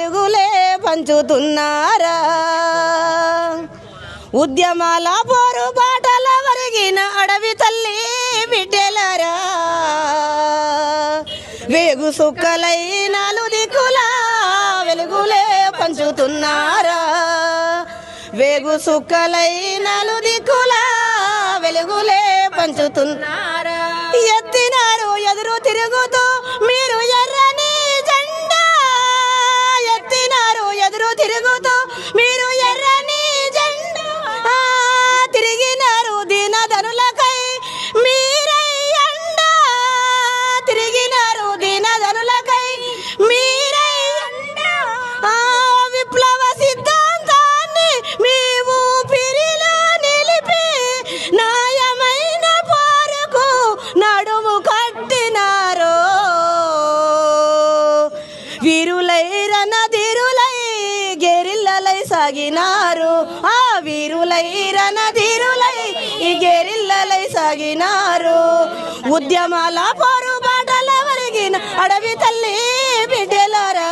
వెలుగులే పంచుతున్నారా ఉద్యమాల పోరుబాటల వరిగిన అడవి తల్లి బిడ్డలారా వేగు సుక్కలై నాలుగు దిక్కుల వెలుగులే పంచుతున్నారా వేగు సుక్కలై నాలుగు దిక్కుల వెలుగులే పంచుతున్నారా ఎత్తినారు ఎదురు తిరుగుతూ మీరు ఎర్రని జెండా ఎత్తినారు ఎదురు తిరుగుతూ మీరు ఎర్రని జెండా తిరిగినారు దీనధనులకై మీరై అండా తిరిగినారు దీనధనులకై మీరై అండా విప్లవ సిద్ధాంతాన్ని మీ ఊపిరిలో నిలిపి న్యాయమైన పోరుకు నడుము కట్టినారు వీరులై రణధీరులై గెరిల్లలై సాగినారు వీరులై రణధీరులై ఈ గెరిల్లలై సాగినారు ఉద్యమాల పోరుబాటల వరిగిన అడవి తల్లి బిడ్డలారా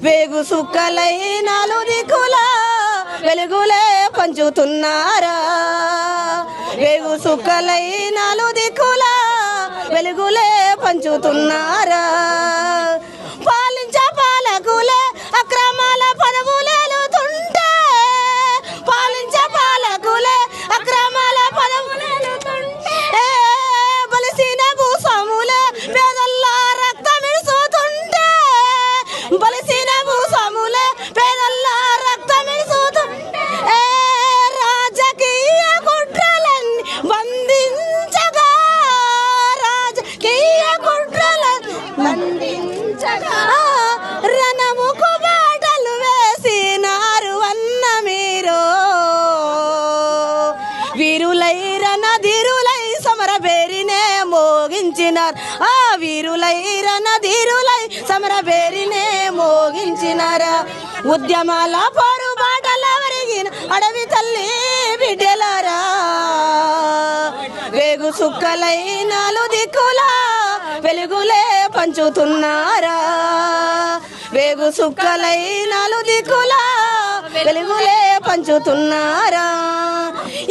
వేగు సుక్కలై నాలుగు దిక్కుల వెలుగులే పంచుతున్నారా వేగు సుక్కలై నాలుగు దిక్కుల వెలుగులే పంచుతున్నారా పాలించే పాలకులే అక్రమాల పదవులేలుతుంటే పాలించే పాలకులే అక్రమాల పదవులేలుతుంటే బలిసిన భూస్వాములే పేదల్ల రక్తమిడుస్తుంటే బలిసిన భూస్వాములే పేదల్ల రక్తమిడుస్తుంటే రాజకీయ కుట్రలన్నీ బంధించగా రాజకీయ కుట్రలన్నీ బంధించగా రణముకు బాటలు వేసినారు అన్న మీరు వీరులై రణధీరులై సమర పేరినే మోగించినారు వీరులై రణధీరులై సమర పేరినే మోగించినారా ఉద్యమాల పోరుబాటల వరిగిన అడవి తల్లి బిడ్డలారా వేగు సుక్కలై నాలుగు దిక్కుల వెలుగులే పంచుతున్నారా వేగు సుక్కలై నాలుగు దిక్కుల వెలుగులే పంచుతున్నారా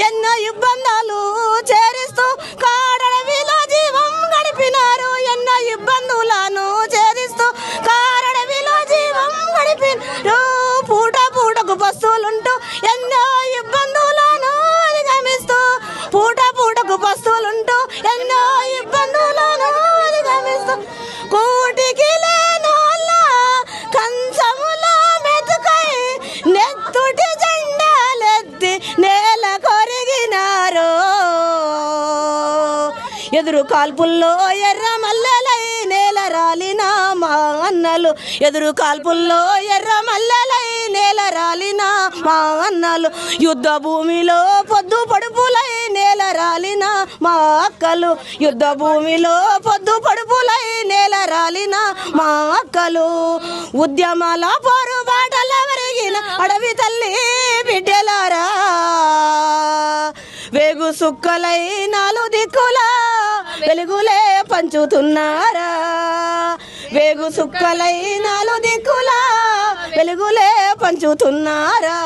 ఎన్నో ఇబ్బందులు చేరిస్తూ కారడవిలో జీవం గడిపినారు ఎన్నో ఇబ్బందులను చేరిస్తూ కారడవిలో జీవం గడిపినారు పూట పూటకు బస్సులుంటూ ఎన్నో ఇబ్బందులను అధిగమిస్తూ పూట పూటకు బస్సులుంటూ ఎన్నో ఇబ్బందులను అధిగమిస్తూ కూటికి లేనోళ్ళ కంచములో మెతుకై నెత్తుటి జెండాలెత్తి నేల కొరిగినారు ఎదురు కాల్పుల్లో ఎర్ర మల్లెలై నేల రాలిన మా అన్నలు ఎదురు కాల్పుల్లో ఎర్ర మల్లెలై నేల రాలిన మా అన్నలు యుద్ధ భూమిలో పొద్దు పడుపులై నేల రాలిన మా అక్కలు యుద్ధ భూమిలో పొద్దు పడుపులై నేల రాలిన మా అక్కలు ఉద్యమాల పోరుబాటల వరిగిన అడవి తల్లి బిడ్డలారా వేగు సుక్కలై నాలుగు దిక్కుల వెలుగులే పంచుతున్నారా వేగు సుక్కలై నాలుగు దిక్కుల వెలుగులే పంచుతున్నారా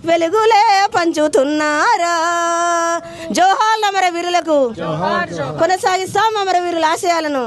వెలుగులే పంచుతున్నారా జోహార్లు అమర వీరులకు కొనసాగిస్తాం అమర వీరుల ఆశయాలను.